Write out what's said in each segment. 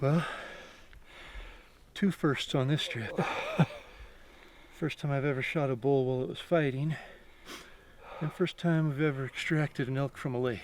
Well, two firsts on this trip. First time I've ever shot a bull while it was fighting, and first time we've ever extracted an elk from a lake.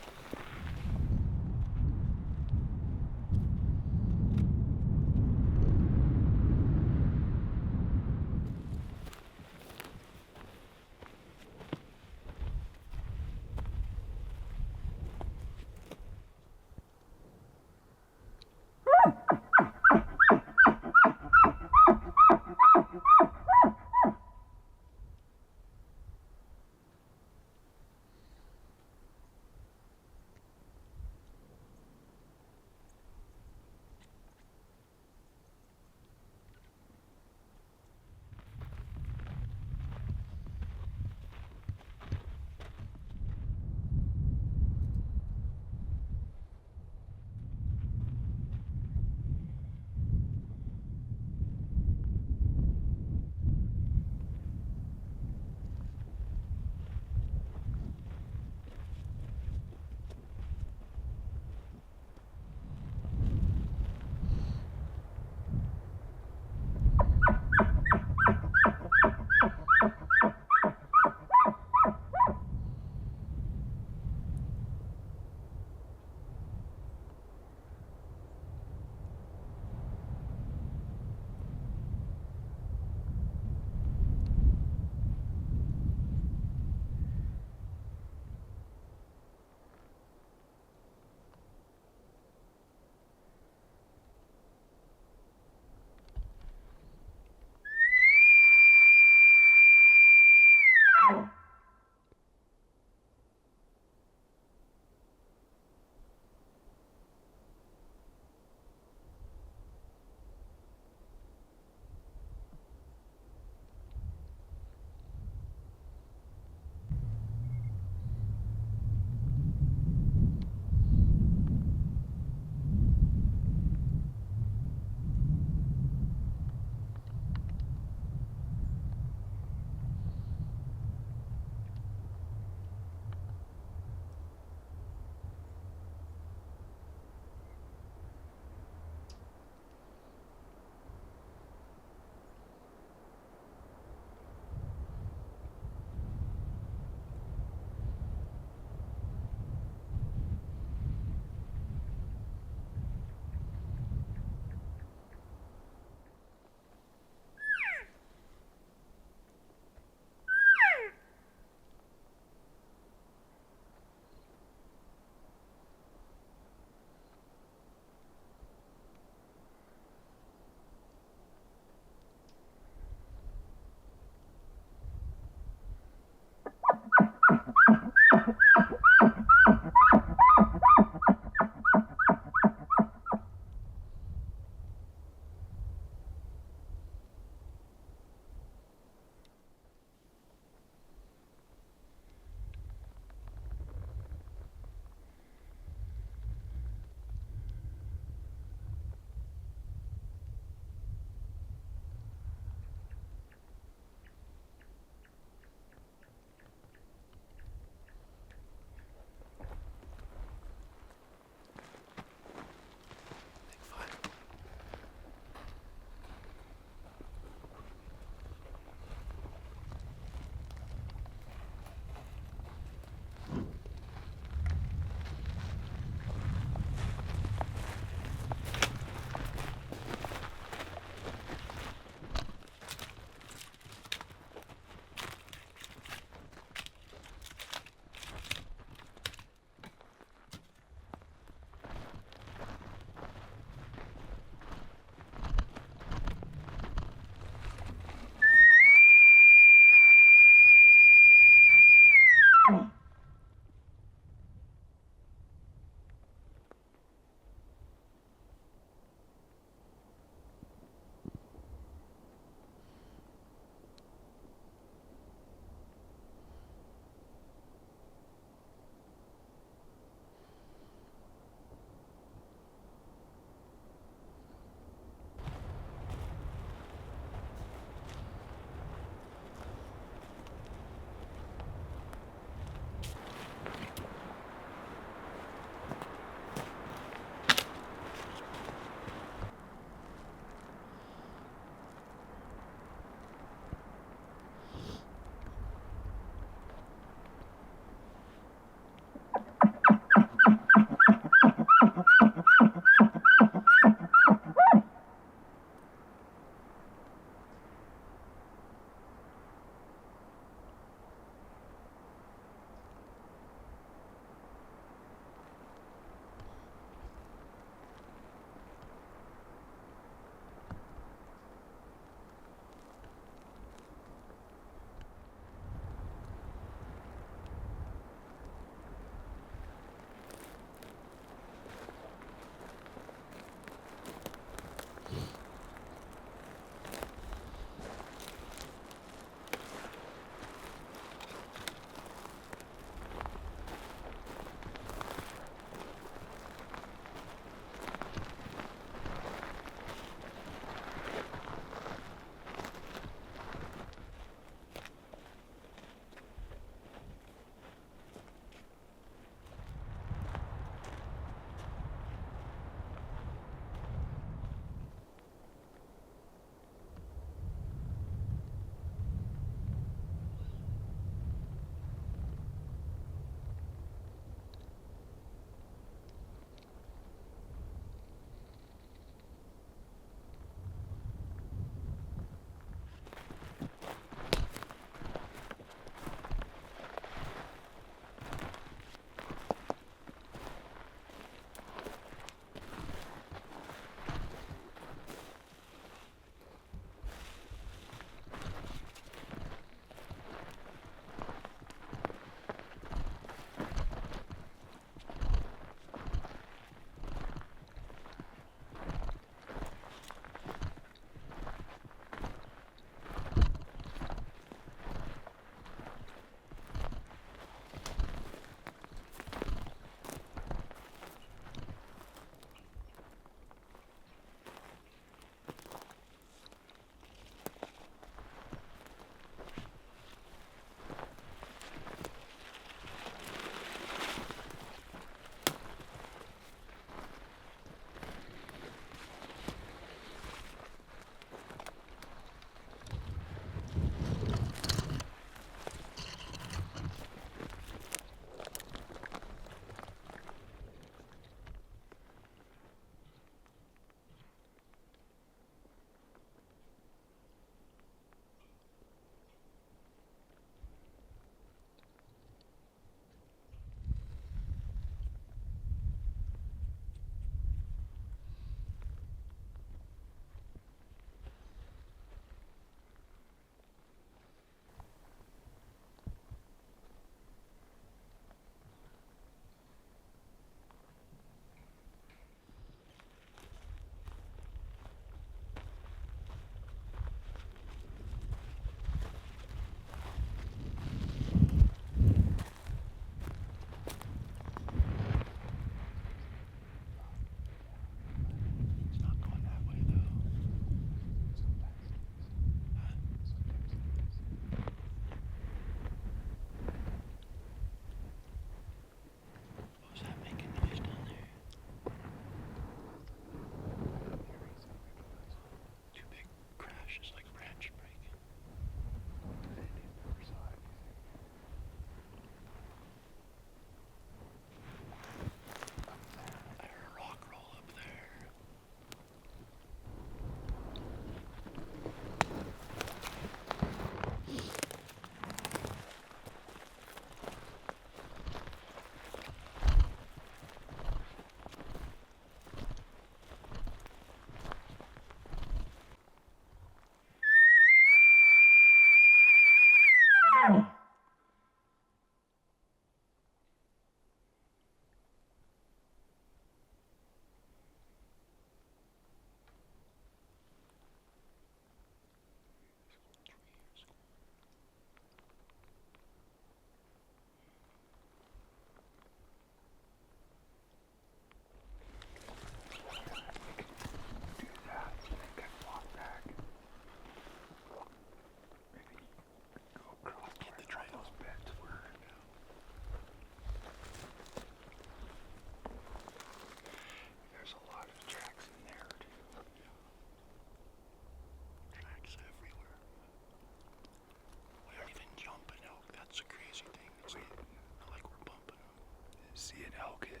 elk at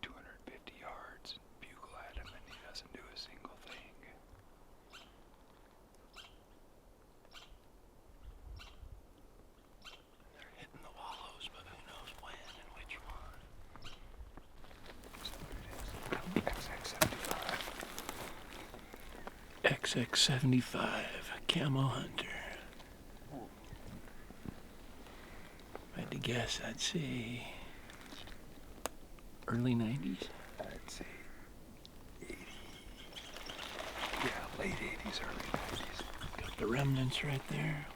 250 yards, bugle at him, and he doesn't do a single thing. They're hitting the wallows, but who knows when and which one. XX75 Camo Hunter. If I had to guess, I'd say early 90s. I'd say 80. Yeah, late 80s, early 90s. Got the remnants right there.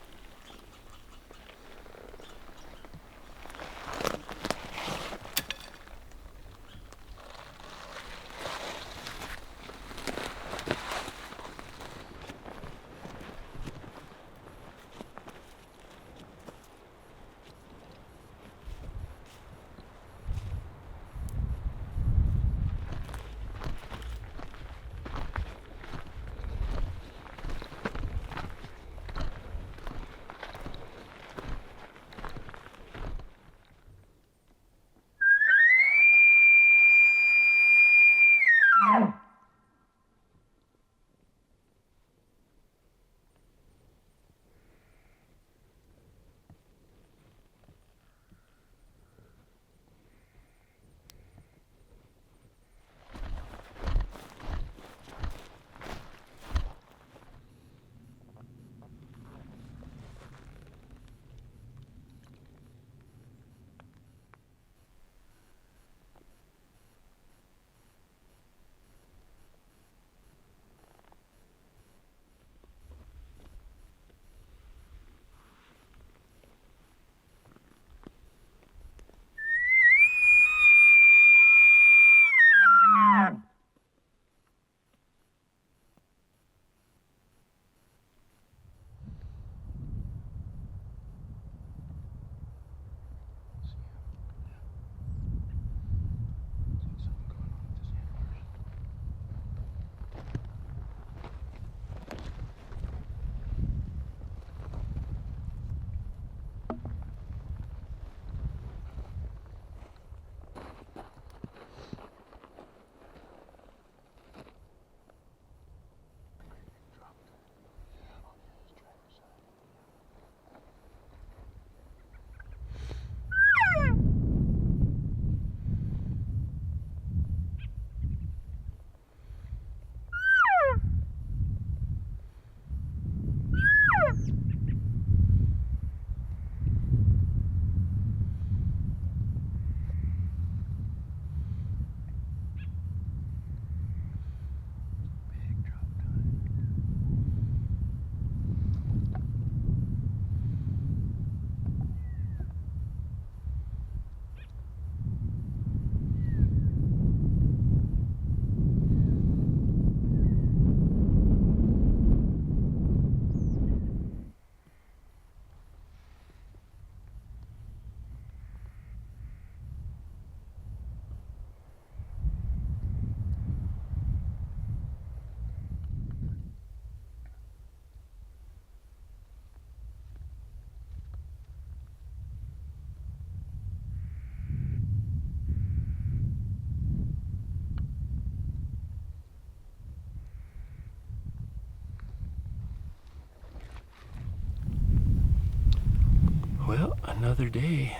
Well, another day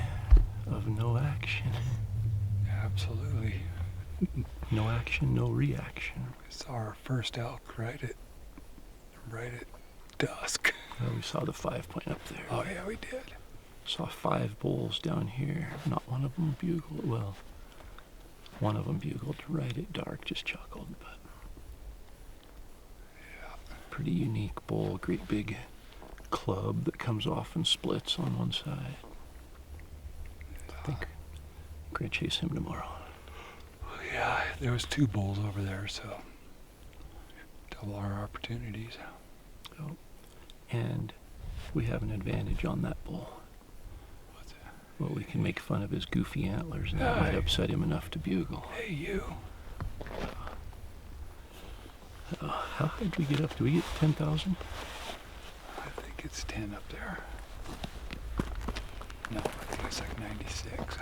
of no action. Absolutely. No action, no reaction. It's our first elk right at dusk. Well, we saw the 5-point up there. Oh yeah, we did. Saw 5 bulls down here. Not one of them bugled. Well, one of them bugled right at dark, just chuckled, but yeah, pretty unique bull. Great big club that comes off and splits on one side. I think we're gonna chase him tomorrow. Yeah, there was 2 bulls over there, so double our opportunities. Oh, and we have an advantage on that bull. What's that? Well, we can make fun of his goofy antlers, and that might upset him enough to bugle. Hey, you. How high did we get up? Do we get 10,000? I think it's 10 up there. No, I think it's like 96.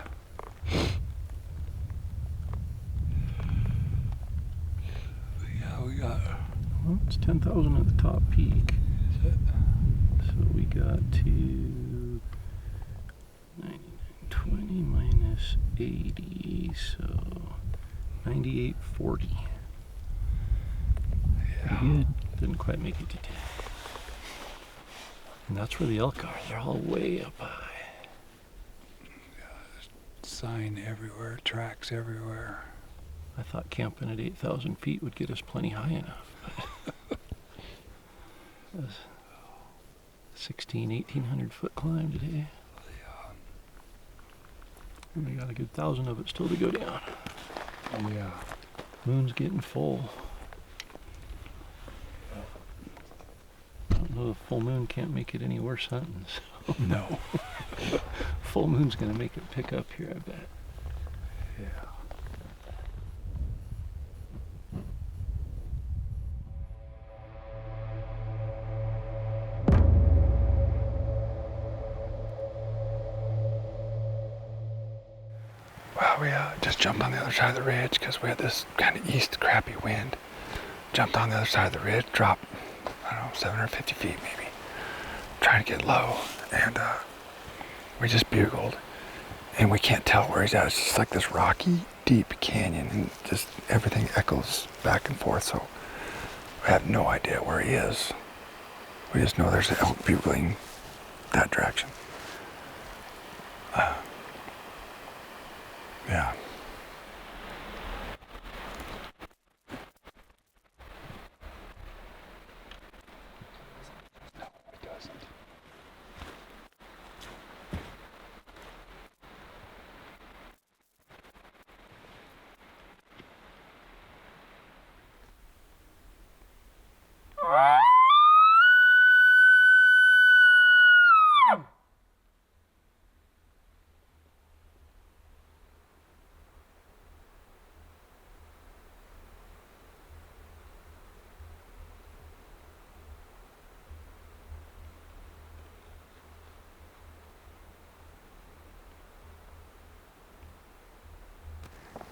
It's 10,000 at the top peak. Is it? So we got to 99.20 minus 80, so 98.40. Yeah. Pretty good. Didn't quite make it to 10. And that's where the elk are. They're all way up high. Sign everywhere, tracks everywhere. I thought camping at 8,000 feet would get us plenty high enough. But it was 1,800 foot climb today. Yeah. And we got a good 1,000 of it still to go down. Yeah. Moon's getting full. I don't know, the full moon can't make it any worse hunting. So No. full moon's gonna make it pick up here, I bet. Yeah. Well, we just jumped on the other side of the ridge because we had this kind of east crappy wind. Jumped on the other side of the ridge, dropped, I don't know, 750 feet maybe, trying to get low, and we just bugled, and we can't tell where he's at. It's just like this rocky, deep canyon, and just everything echoes back and forth, so we have no idea where he is. We just know there's an elk bugling that direction. Yeah. No, it doesn't.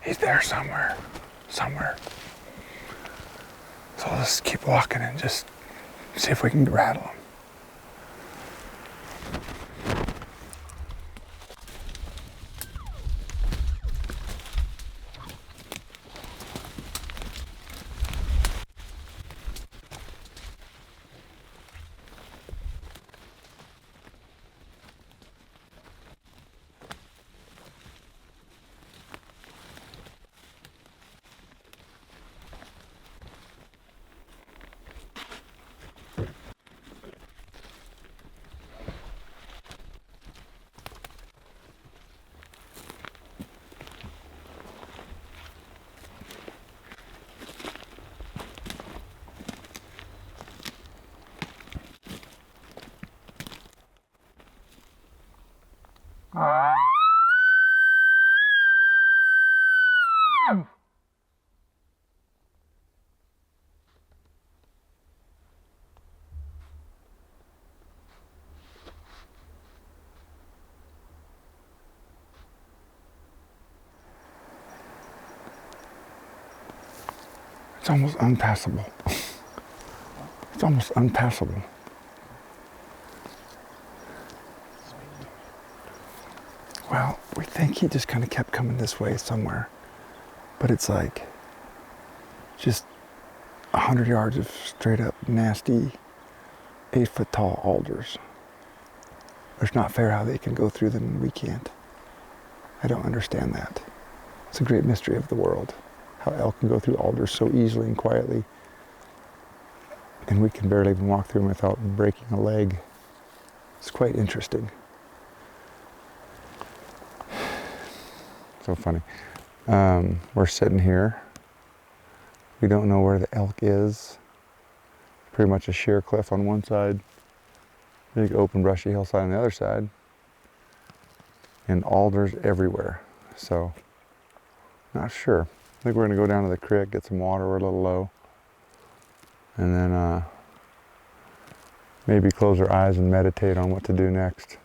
He's there somewhere. Somewhere. So let's keep walking and just see if we can rattle him. It's almost unpassable. It's almost unpassable. Well, we think he just kind of kept coming this way somewhere, but it's like just 100 yards of straight up nasty 8-foot tall alders. It's not fair how they can go through them and we can't. I don't understand that. It's a great mystery of the world, how elk can go through alders so easily and quietly, and we can barely even walk through them without breaking a leg. It's quite interesting. So funny. We're sitting here. We don't know where the elk is. Pretty much a sheer cliff on one side, big open brushy hillside on the other side, and alders everywhere. So, not sure. I think we're gonna go down to the creek, get some water. We're a little low, and then maybe close our eyes and meditate on what to do next.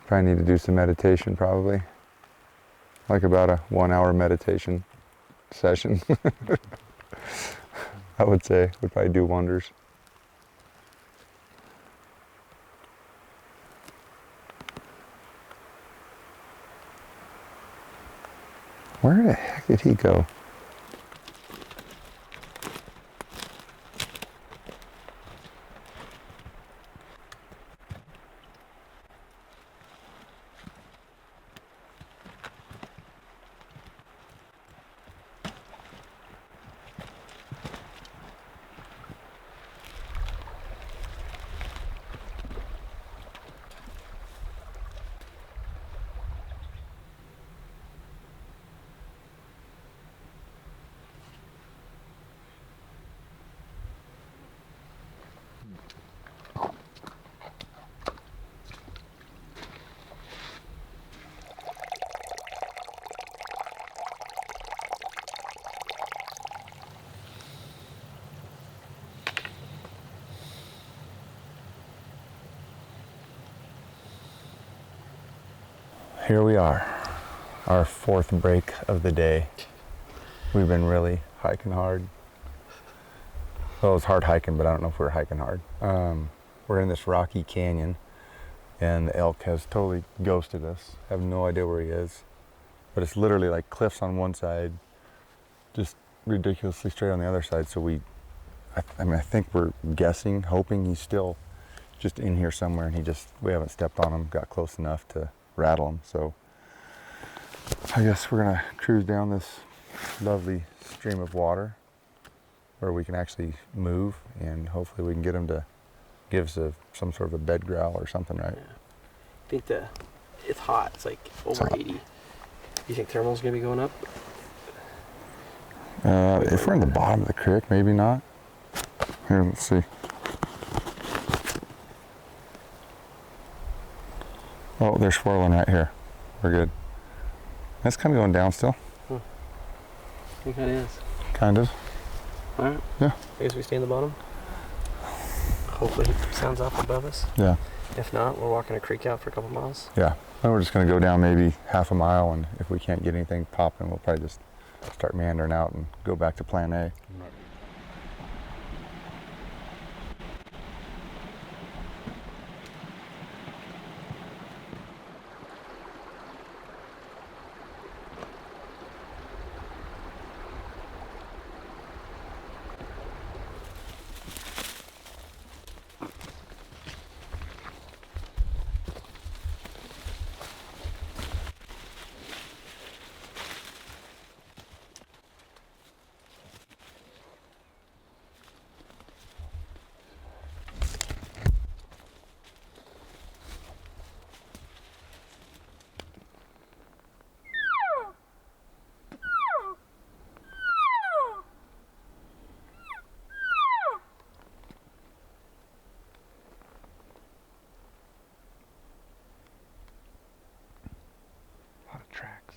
Probably need to do some meditation, probably. Like about a 1 hour meditation session. I would say. Would probably do wonders. Where the heck did he go? Here we are, our fourth break of the day. We've been really hiking hard. Well, it was hard hiking, but I don't know if we were hiking hard. We're in this rocky canyon, and the elk has totally ghosted us. I have no idea where he is, but it's literally like cliffs on one side, just ridiculously straight on the other side. So I think we're guessing, hoping he's still just in here somewhere, and we haven't stepped on him, got close enough to rattle him. So I guess we're gonna cruise down this lovely stream of water where we can actually move, and hopefully we can get him to give us some sort of a bed growl or something, right? Yeah. I think it's hot. It's like over 80. You think thermal's gonna be going up? If we're in the bottom of the creek, maybe not. Here, let's see. Oh, they're swirling right here. We're good. That's kind of going down still. I think that is. Kind of. Alright. Yeah. I guess we stay in the bottom. Hopefully it sounds off above us. Yeah. If not, we're walking a creek out for a couple miles. Yeah. And we're just going to go down maybe half a mile, and if we can't get anything popping, we'll probably just start meandering out and go back to plan A. A lot of tracks.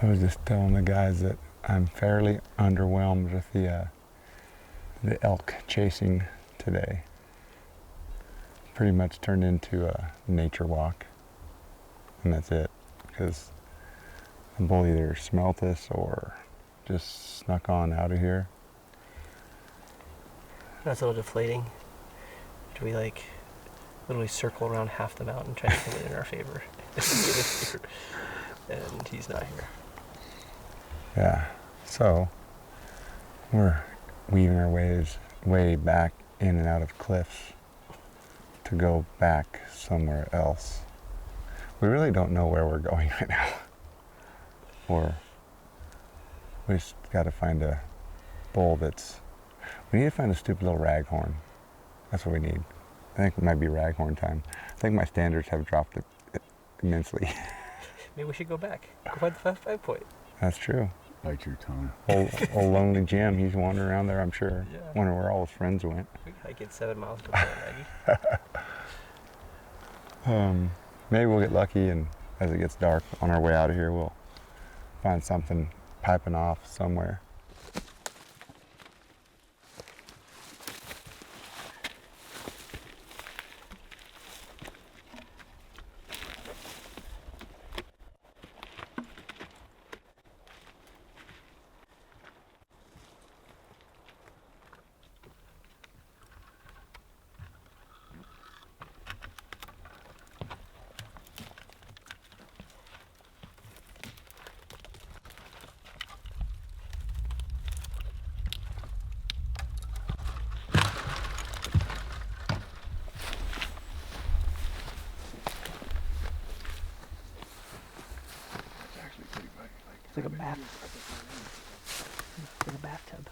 I was just telling the guys that I'm fairly underwhelmed with the elk chasing today. Pretty much turned into a nature walk, and that's it. Because the bull either smelt us or just snuck on out of here. That's a little deflating. Do we like literally circle around half the mountain trying to put it in our favor? And he's not here. Yeah, so we're weaving our way back in and out of cliffs to go back somewhere else. We really don't know where we're going right now. Or we just got to find a bull we need to find a stupid little raghorn. That's what we need. think it might be raghorn time. I think my standards have dropped immensely. Maybe we should go back. Go find the 5 point. That's true. Bite your tongue. Old lonely Jim, he's wandering around there, I'm sure. Yeah. Wondering where all his friends went. We could hike it 7 miles to Plant Maggie. Maybe we'll get lucky, and as it gets dark on our way out of here, we'll find something piping off somewhere. It's like a bath. It's like a bathtub.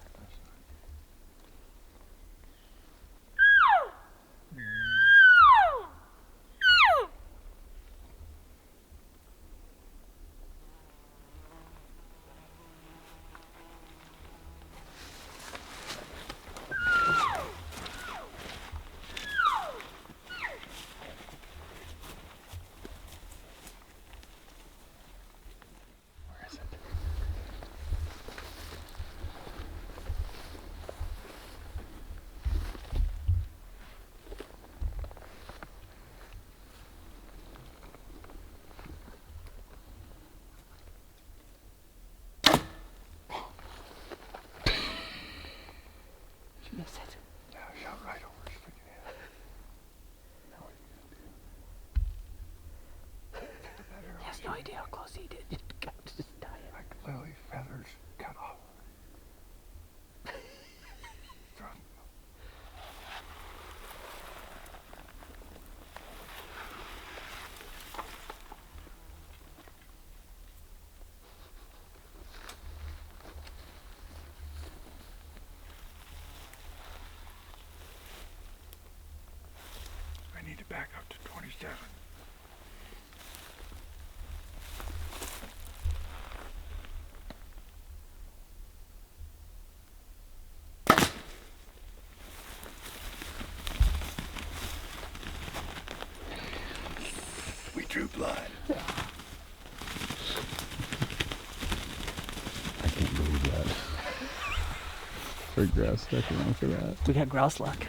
Miss it. Yeah, I shot right over his freaking head. Now what are you gonna do? He has no idea how close he did. Just die. Like literally feathers cut off. I need to back up to 27. We drew blood. I can't believe that. For grouse stuck around for that. We got grouse luck.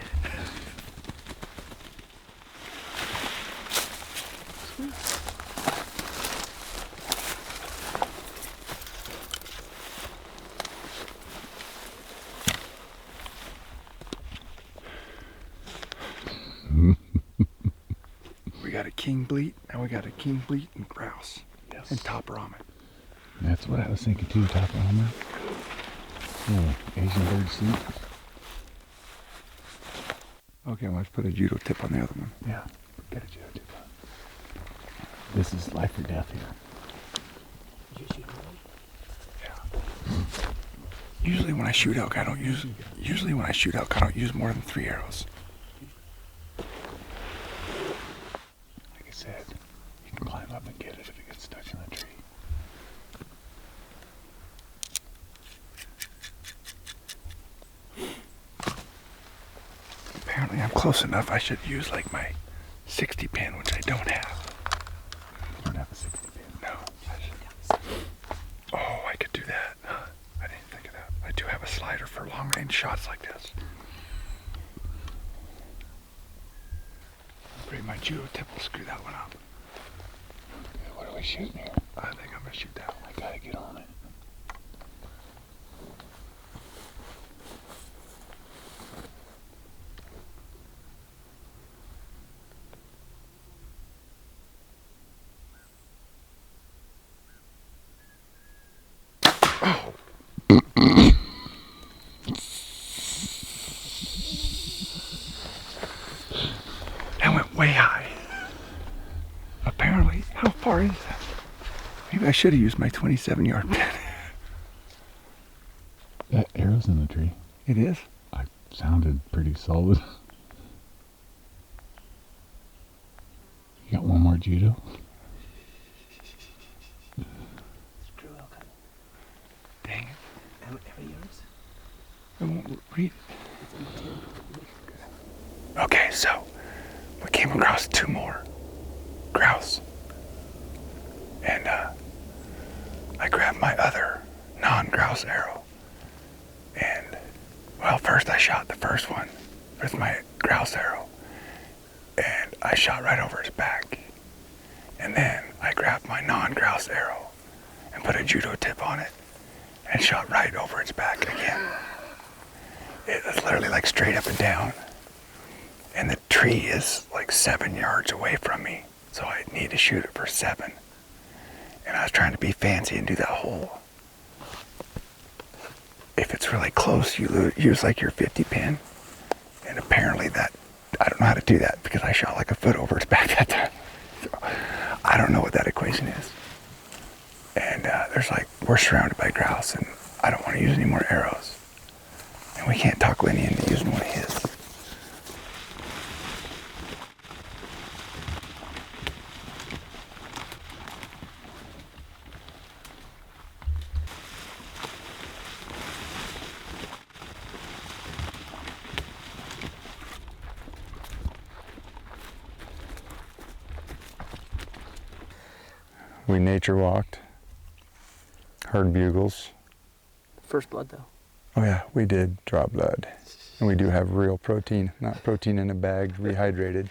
We got a king bleat, and we got a king bleat and grouse. Yes. And top ramen. That's what I was thinking too, top armor. Oh, Asian bird seat. Okay, let's put a judo tip on the other one. Yeah, get a judo tip on. This is life or death here. Did you shoot one? Yeah. Usually when I shoot elk, I don't use more than 3 arrows. Like I said, you can climb up and get it if it gets stuck in the tree. Apparently I'm close enough. I should use like my 60 pin, which I don't have. You don't have a 60 pin. No. Oh, I could do that. Huh? I didn't think of that. I do have a slider for long range shots like this. Maybe my judo tip will screw that one up. Okay, what are we shooting here? I think I'm gonna shoot that one. I gotta get on it. That went way high. Apparently, how far is that? Maybe I should have used my 27-yard pin. That arrow's in the tree. It is? I sounded pretty solid. more judo? Screw out, kind Dang it. How many yards? I won't read It's under 10. it. Okay, so we came across 2 more grouse. And I grabbed my other non-grouse arrow. And, well, first I shot the first one with my grouse arrow. And I shot right over his back. And then I grabbed my non-grouse arrow and put a judo tip on it and shot right over its back again. It was literally like straight up and down. And the tree is like 7 yards away from me. So I need to shoot it for 7. And I was trying to be fancy and do that whole, if it's really close, you use like your 50 pin. And apparently that, I don't know how to do that because I shot like a foot over its back that time. So I don't know what that equation is. And there's like, we're surrounded by grouse and I don't want to use any more arrows. And we can't talk Lenny into using one of his. We nature walked, heard bugles. First blood, though. Oh yeah, we did draw blood. And we do have real protein, not protein in a bag, rehydrated.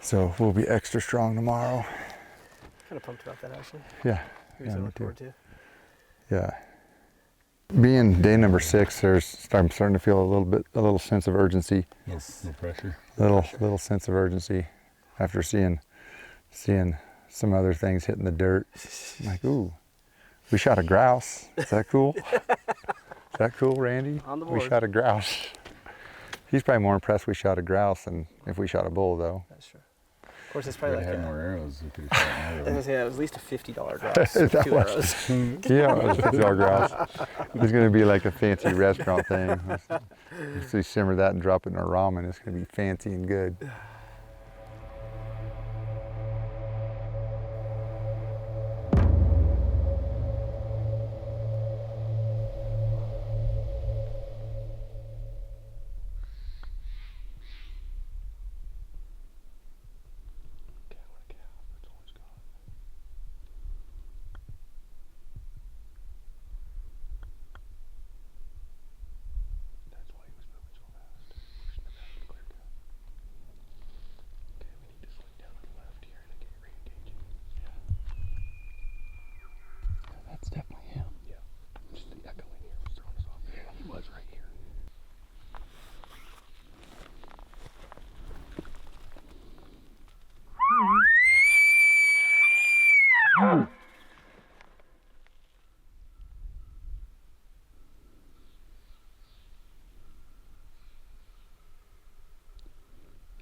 So we'll be extra strong tomorrow. Kind of pumped about that, actually. Yeah, Here's yeah, what I me look too. forward to. Yeah. Being day number 6, I'm starting to feel a little sense of urgency. Yes. No pressure. Little sense of urgency after seeing some other things hitting the dirt. I'm like, ooh, we shot a grouse. Is that cool? Is that cool, Randy? On the We board. shot a grouse. He's probably more impressed we shot a grouse than if we shot a bull, though. That's true. Of course, it's If probably we like had more arrows, we could have shot more of them. it was at least a $50 grouse. with That 2 was- arrows. Yeah, it was a $50 grouse. It's going to be like a fancy restaurant thing. If we simmer that and drop it in our ramen, it's going to be fancy and good. That's definitely him. Yeah. Just the echo in here was throwing us off. Yeah, he was right here.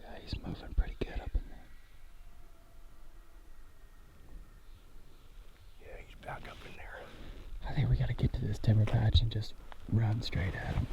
Yeah, he's moving pretty good up in there. Yeah, he's back up in there. I think we gotta get to this timber patch and just run straight at him.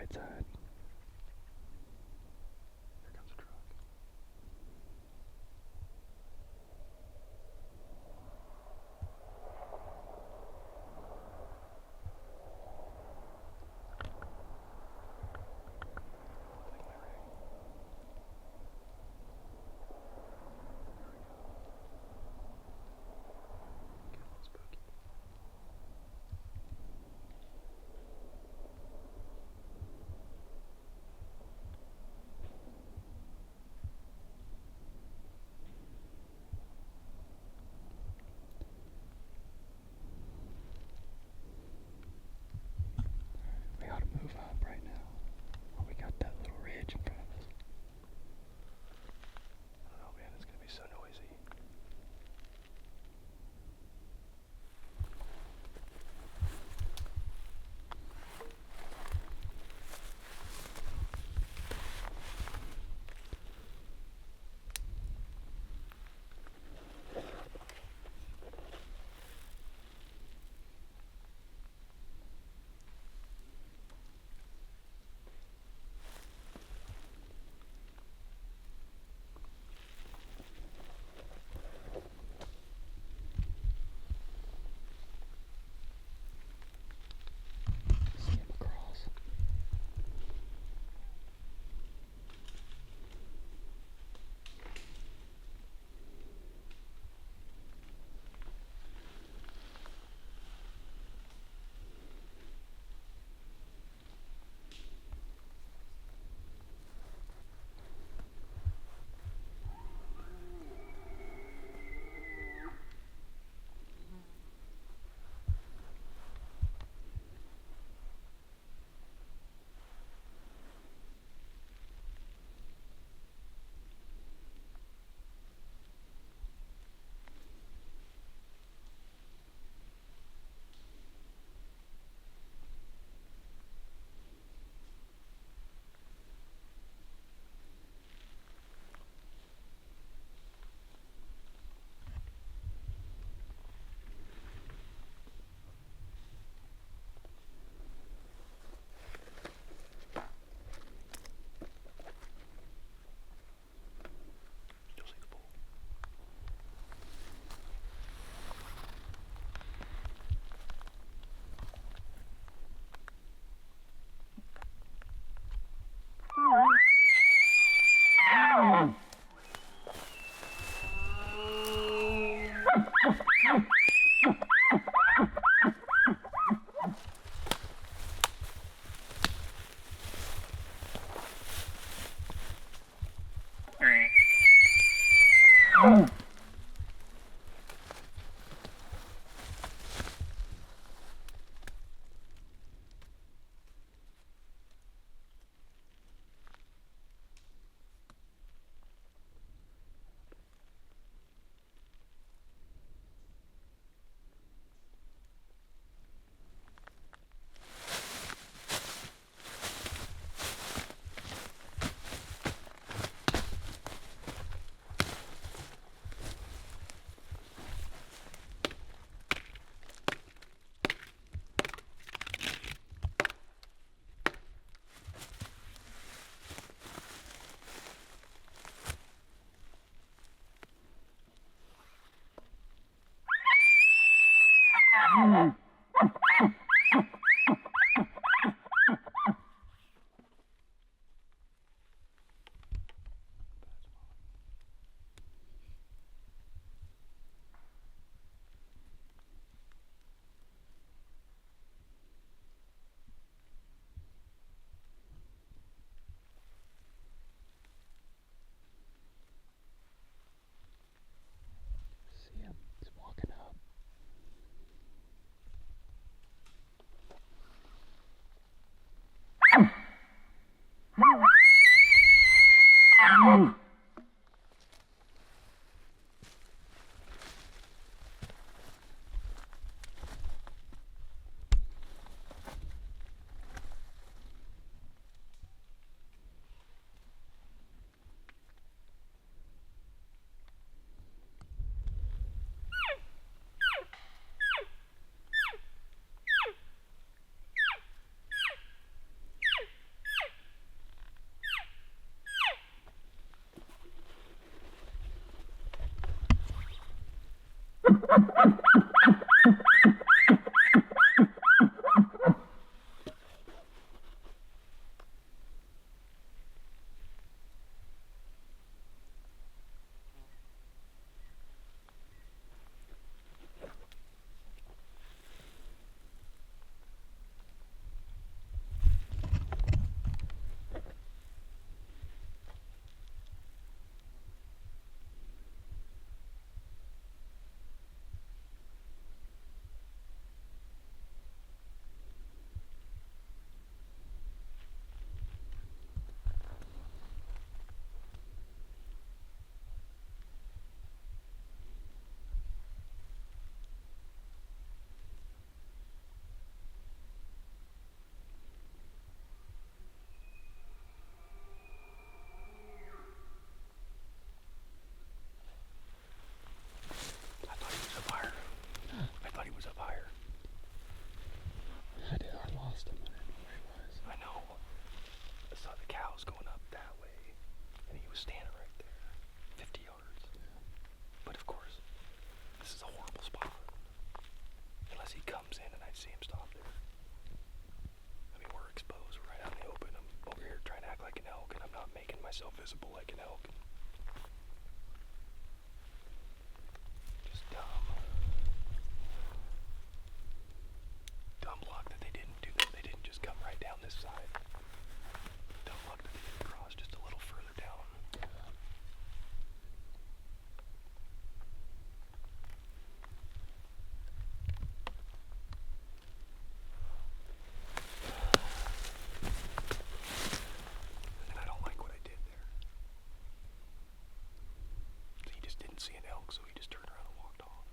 right side. Here comes a truck. Take my rig. Get a little spooky. Visible like an elk. Just dumb luck that they didn't do that. They didn't just come right down this side. Dumb luck that they didn't cross just a little further down. And I don't like what I did there. He just didn't see an elk, so he just turned around and walked off.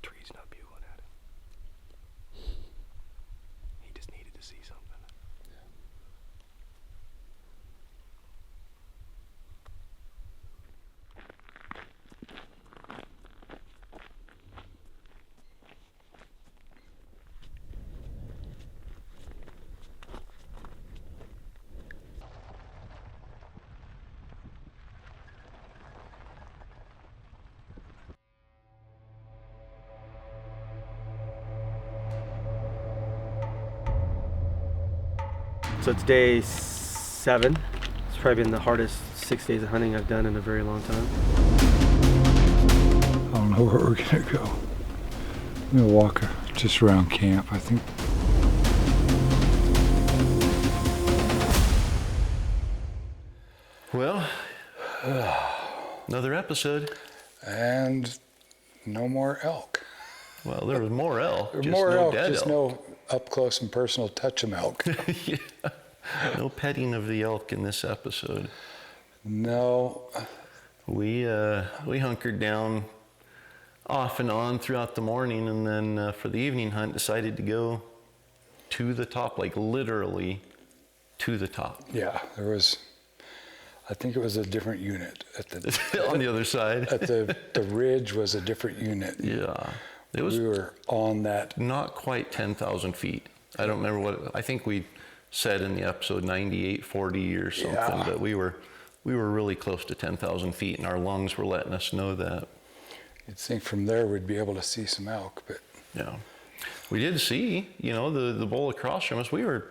Tree's not bugling at him. He just needed to see something. So it's day 7. It's probably been the hardest 6 days of hunting I've done in a very long time. I don't know where we're gonna go. I'm gonna walk just around camp, I think. Well, another episode. And no more elk. Well, there was more elk. There were just more no elk, dead just elk. no up close and personal touch 'em elk. Yeah. No petting of the elk in this episode. No. We hunkered down off and on throughout the morning, and then for the evening hunt decided to go to the top, like literally to the top. Yeah, there was, I think it was a different unit at the On the other side. at the ridge was a different unit. Yeah. It was We were on that. not quite 10,000 feet. I don't remember what, I think we said in the episode 9840 or something, Yeah. but we were really close to 10,000 feet, and our lungs were letting us know that. You'd think from there we'd be able to see some elk, but Yeah. We did see, the bull across from us. We were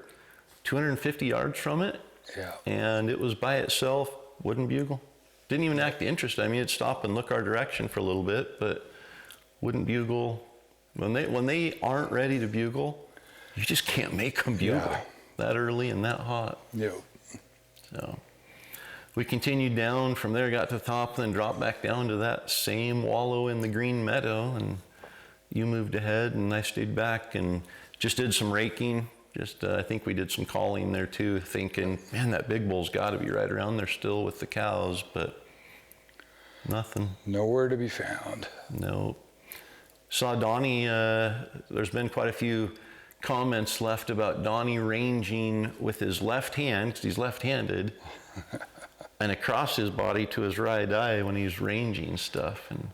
250 yards from it, yeah. and it was by itself, wouldn't bugle. Didn't even act interested. I mean, it'd stop and look our direction for a little bit, but wouldn't bugle. When they aren't ready to bugle, you just can't make them bugle Yeah. that early and that hot. Yeah. So we continued down from there, got to the top, then dropped back down to that same wallow in the green meadow, and you moved ahead and I stayed back and just did some raking. I think we did some calling there too, thinking, man, that big bull's got to be right around there still with the cows, but nothing. Nowhere to be found. No. Saw Donnie, there's been quite a few comments left about Donnie ranging with his left hand, because he's left-handed, and across his body to his right eye when he's ranging stuff. And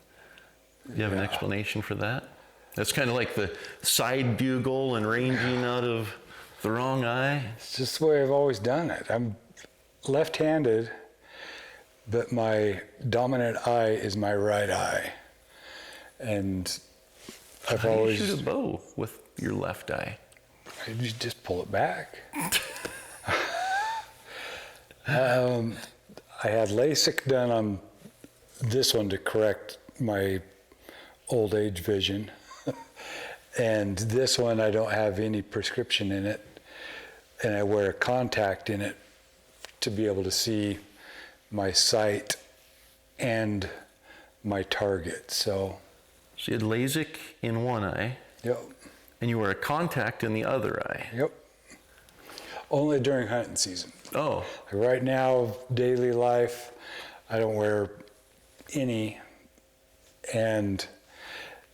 do you have an explanation for that? That's kind of like the side bugle and ranging out of the wrong eye. It's just the way I've always done it. I'm left-handed, but my dominant eye is my right eye. And I've How do you always shoot a bow with your left eye? you just pull it back. I had LASIK done on this one to correct my old age vision. And this one, I don't have any prescription in it. And I wear a contact in it to be able to see my sight and my target. So you had LASIK in one eye, yep, and you wear a contact in the other eye. yep. Only during hunting season. Oh, Like right now, daily life, I don't wear any. And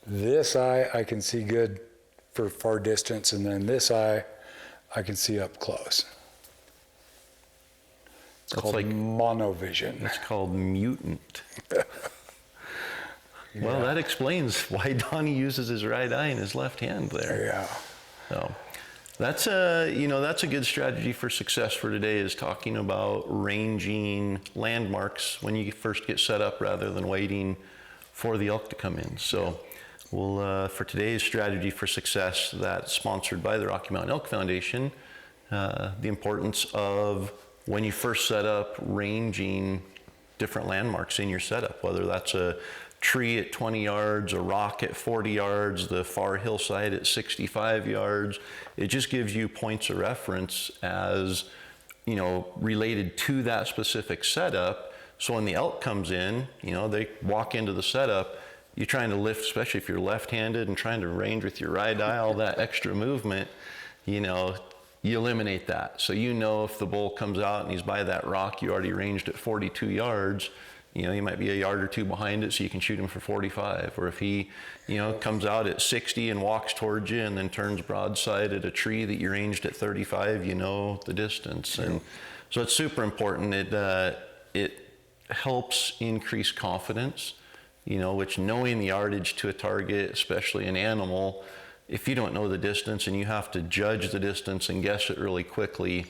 this eye, I can see good for far distance, and then this eye, I can see up close. It's That's called like- monovision. that's called mutant. Well, that explains why Donnie uses his right eye in his left hand there. Yeah. So that's a good strategy for success for today, is talking about ranging landmarks when you first get set up rather than waiting for the elk to come in. So we'll, for today's strategy for success, that's sponsored by the Rocky Mountain Elk Foundation, the importance of when you first set up, ranging different landmarks in your setup, whether that's a tree at 20 yards, a rock at 40 yards, the far hillside at 65 yards. It just gives you points of reference as, you know, related to that specific setup. So when the elk comes in, you know, they walk into the setup, you're trying to lift, especially if you're left-handed and trying to range with your right eye, all that extra movement, you know, you eliminate that. So you know if the bull comes out and he's by that rock, you already ranged at 42 yards, you know, you might be a yard or two behind it so you can shoot him for 45. Or if he, you know, comes out at 60 and walks towards you and then turns broadside at a tree that you ranged at 35, you know the distance. And so it's super important. It helps increase confidence, you know, which knowing the yardage to a target, especially an animal, if you don't know the distance and you have to judge the distance and guess it really quickly,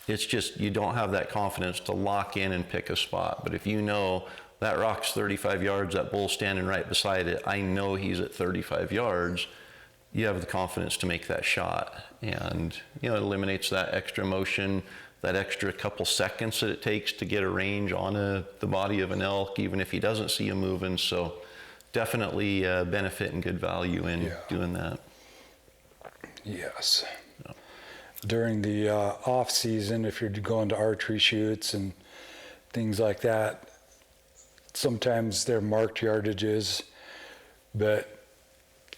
it's just, you don't have that confidence to lock in and pick a spot. But if you know that rock's 35 yards, that bull's standing right beside it, I know he's at 35 yards, you have the confidence to make that shot. And, you know, it eliminates that extra motion, that extra couple seconds that it takes to get a range on the body of an elk, even if he doesn't see you moving. So definitely benefit and good value in doing that. Yes. During the off season, if you're going to archery shoots and things like that, sometimes they're marked yardages, but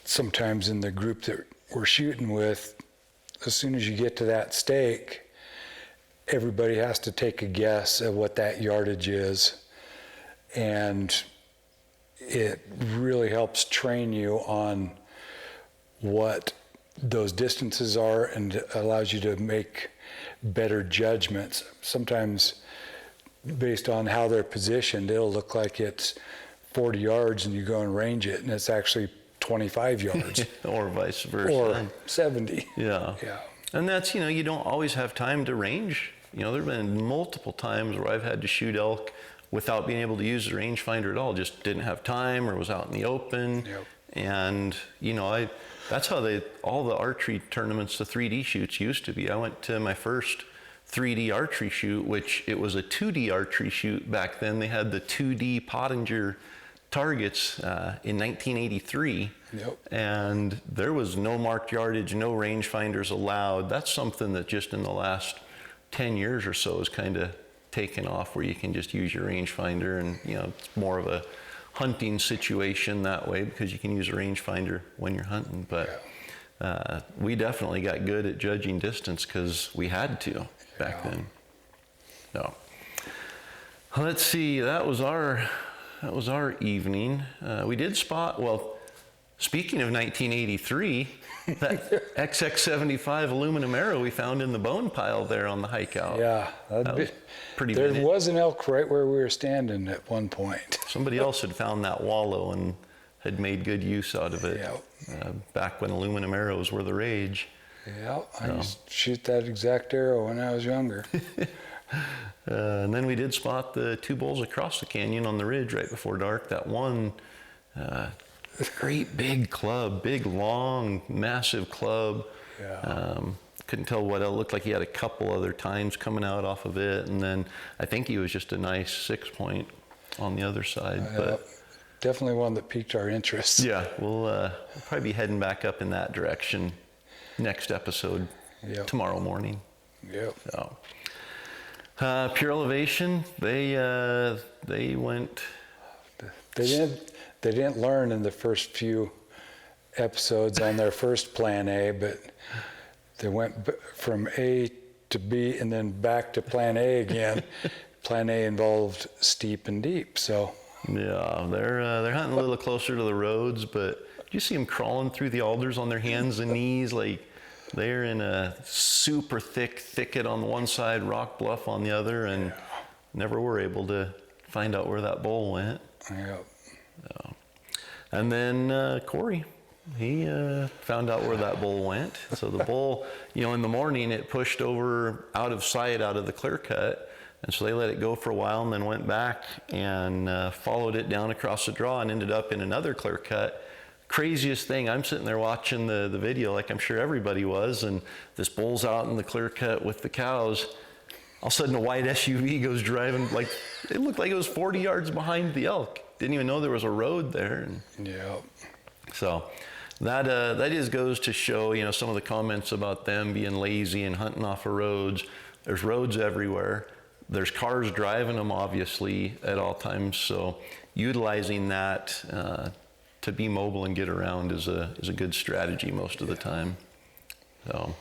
sometimes in the group that we're shooting with, as soon as you get to that stake, everybody has to take a guess at what that yardage is. And it really helps train you on what those distances are and allows you to make better judgments. Sometimes based on how they're positioned, it'll look like it's 40 yards and you go and range it and it's actually 25 yards. Or vice versa. Or 70. Yeah. Yeah. And that's, you know, you don't always have time to range. You know, there have been multiple times where I've had to shoot elk without being able to use the rangefinder at all. Just didn't have time or was out in the open. Yep. And, you know, that's how all the archery tournaments, the 3D shoots used to be. I went to my first 3D archery shoot, which it was a 2D archery shoot back then. They had the 2D Pottinger targets in 1983. Yep. And there was no marked yardage, no rangefinders allowed. That's something that just in the last 10 years or so has kind of taken off, where you can just use your rangefinder, and, you know, it's more of a hunting situation that way because you can use a rangefinder when you're hunting. But we definitely got good at judging distance because we had to back then. So let's see, that was our evening. We did spot, well, speaking of 1983, that XX75 aluminum arrow we found in the bone pile there on the hike out. Yeah. That was pretty There vintage. was an elk right where we were standing at one point. Somebody else had found that wallow and had made good use out of it. Back when aluminum arrows were the rage. Yeah, I used to shoot that exact arrow when I was younger. And then we did spot the 2 bulls across the canyon on the ridge right before dark. That one, great big club, big, long, massive club. Yeah. Couldn't tell what it looked like. He had a couple other tines coming out off of it. And then I think he was just a nice 6-point on the other side. But definitely one that piqued our interest. yeah, we'll probably be heading back up in that direction next episode tomorrow morning. Yep. So, Pure Elevation, they went. They didn't learn in the first few episodes on their first plan A, but they went from A to B and then back to plan A again. Plan A involved steep and deep, so. Yeah, they're hunting a little closer to the roads, but you see them crawling through the alders on their hands and knees, like they're in a super thick thicket on the one side, rock bluff on the other, and never were able to find out where that bull went. Yep. And then Cory, he found out where that bull went. So the bull, in the morning it pushed over out of sight, out of the clear cut. And so they let it go for a while and then went back and followed it down across the draw and ended up in another clear cut. Craziest thing, I'm sitting there watching the video like I'm sure everybody was, and this bull's out in the clear cut with the cows. All of a sudden a white SUV goes driving, like it looked like it was 40 yards behind the elk. Didn't even know there was a road there. Yep. So that just goes to show, some of the comments about them being lazy and hunting off of roads. There's roads everywhere. There's cars driving them, obviously, at all times. So utilizing that to be mobile and get around is a good strategy most of the time. So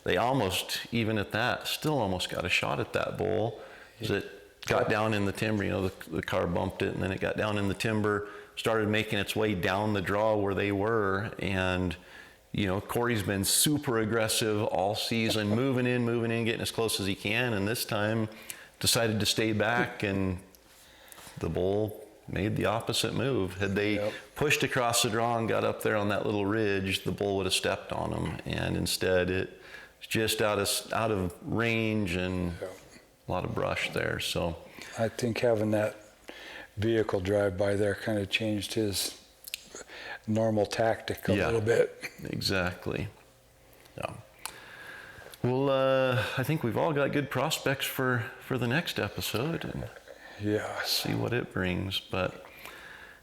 they almost, even at that, still almost got a shot at that bull. As it got down in the timber, the car bumped it, and then it got down in the timber, started making its way down the draw where they were, and Cory's been super aggressive all season, moving in, getting as close as he can, and this time decided to stay back, and the bull made the opposite move. Had they pushed across the draw and got up there on that little ridge, the bull would have stepped on him, and instead it's just out of range and a lot of brush there. So I think having that vehicle drive by there kind of changed his normal tactic a little bit. Exactly. Yeah. Well, I think we've all got good prospects for the next episode, and see what it brings. But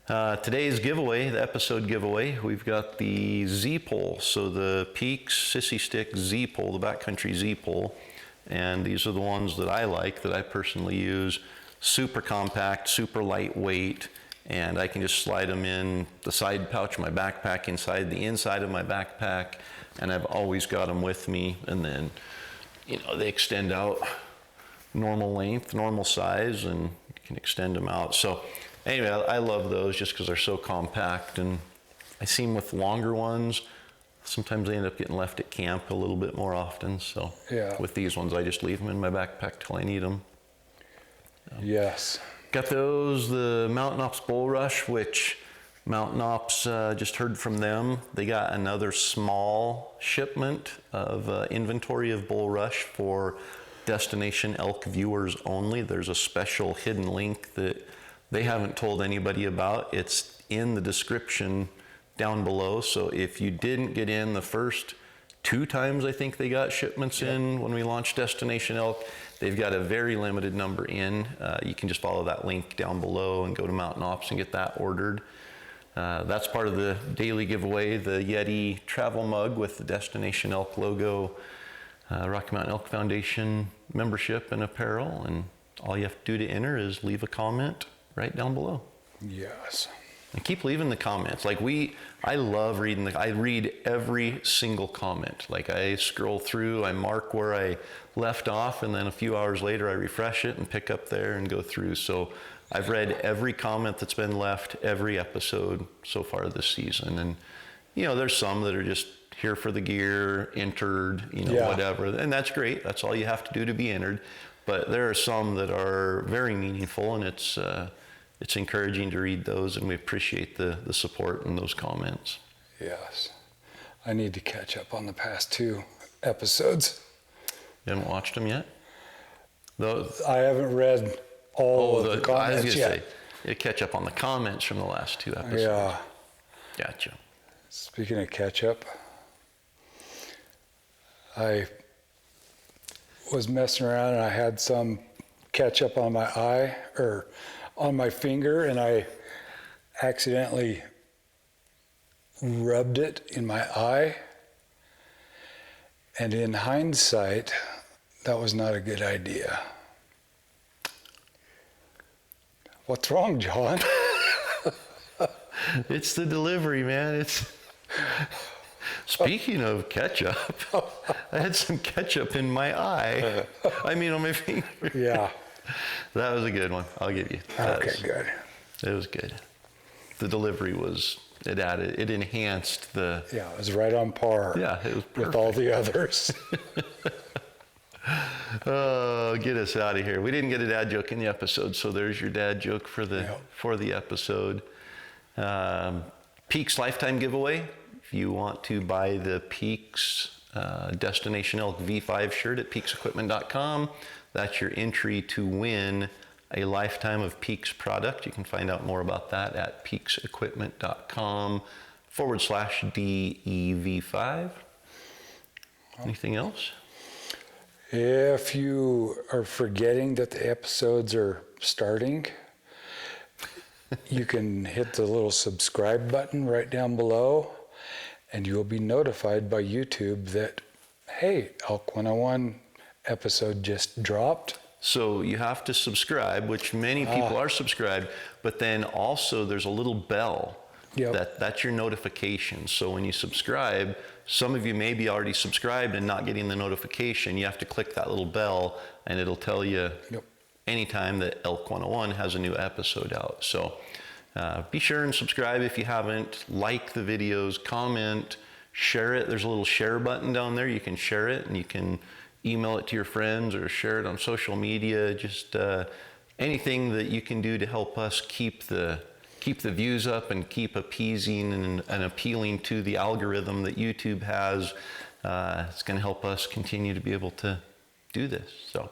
today's giveaway, the episode giveaway, we've got the Z pole. So the Peaks Sissy Stick Z pole, the backcountry Z pole. And these are the ones that I like, that I personally use. Super compact, super lightweight, and I can just slide them in the side pouch of my backpack, inside the inside of my backpack, and I've always got them with me. And then, they extend out normal length, normal size, and you can extend them out. So anyway, I love those just because they're so compact, and I see them with longer ones. Sometimes they end up getting left at camp a little bit more often. So with these ones, I just leave them in my backpack till I need them. Yes. Got those, the Mountain Ops Bull Rush, which Mountain Ops, just heard from them. They got another small shipment of inventory of Bull Rush for Destination Elk viewers only. There's a special hidden link that they haven't told anybody about. It's in the description down below. So if you didn't get in the first 2 times, I think they got shipments in when we launched Destination Elk, they've got a very limited number in. You can just follow that link down below and go to Mountain Ops and get that ordered. That's part of the daily giveaway, the Yeti travel mug with the Destination Elk logo, Rocky Mountain Elk Foundation membership and apparel. And all you have to do to enter is leave a comment right down below. Yes. And keep leaving the comments. I love reading I read every single comment. Like I scroll through, I mark where I left off, and then a few hours later I refresh it and pick up there and go through. So I've read every comment that's been left every episode so far this season. And there's some that are just here for the gear, entered, whatever. And that's great. That's all you have to do to be entered. But there are some that are very meaningful, and it's encouraging to read those, and we appreciate the support in those comments. Yes. I need to catch up on the past 2 episodes. You haven't watched them yet? Those, I haven't read all of the I was comments gonna yet. say, you catch up on the comments from the last 2 episodes. Yeah. Gotcha. Speaking of ketchup, I was messing around and I had some ketchup on my eye or on my finger, and I accidentally rubbed it in my eye. And in hindsight, that was not a good idea. What's wrong, John? It's the delivery, man. It's. Speaking of ketchup, I had some ketchup in my eye. I mean, on my finger. Yeah. That was a good one. I'll give you. That Okay, was- good. It was good. The delivery was. It enhanced the. Yeah, it was right on par. Yeah, it was with all the others. Oh, get us out of here. We didn't get a dad joke in the episode, so there's your dad joke for the Yep. for the episode. Peaks lifetime giveaway. If you want to buy the Peaks Destination Elk V5 shirt at peaksequipment.com, that's your entry to win a lifetime of Peaks product. You can find out more about that at peaksequipment.com/DEV5. Anything else? If you are forgetting that the episodes are starting, you can hit the little subscribe button right down below, and you'll be notified by YouTube that, hey, Elk 101 episode just dropped. So you have to subscribe, which many people are subscribed, but then also there's a little bell. Yep. That's your notification. So when you subscribe, some of you may be already subscribed and not getting the notification. You have to click that little bell and it'll tell you Yep. anytime that Elk 101 has a new episode out. So be sure and subscribe if you haven't. Like the videos, comment, share it. There's a little share button down there. You can share it and you can email it to your friends or share it on social media. Just anything that you can do to help us keep the views up and keep appeasing and appealing to the algorithm that YouTube has. It's going to help us continue to be able to do this. So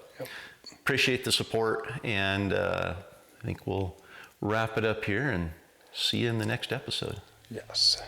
appreciate the support, and I think we'll wrap it up here and see you in the next episode. Yes.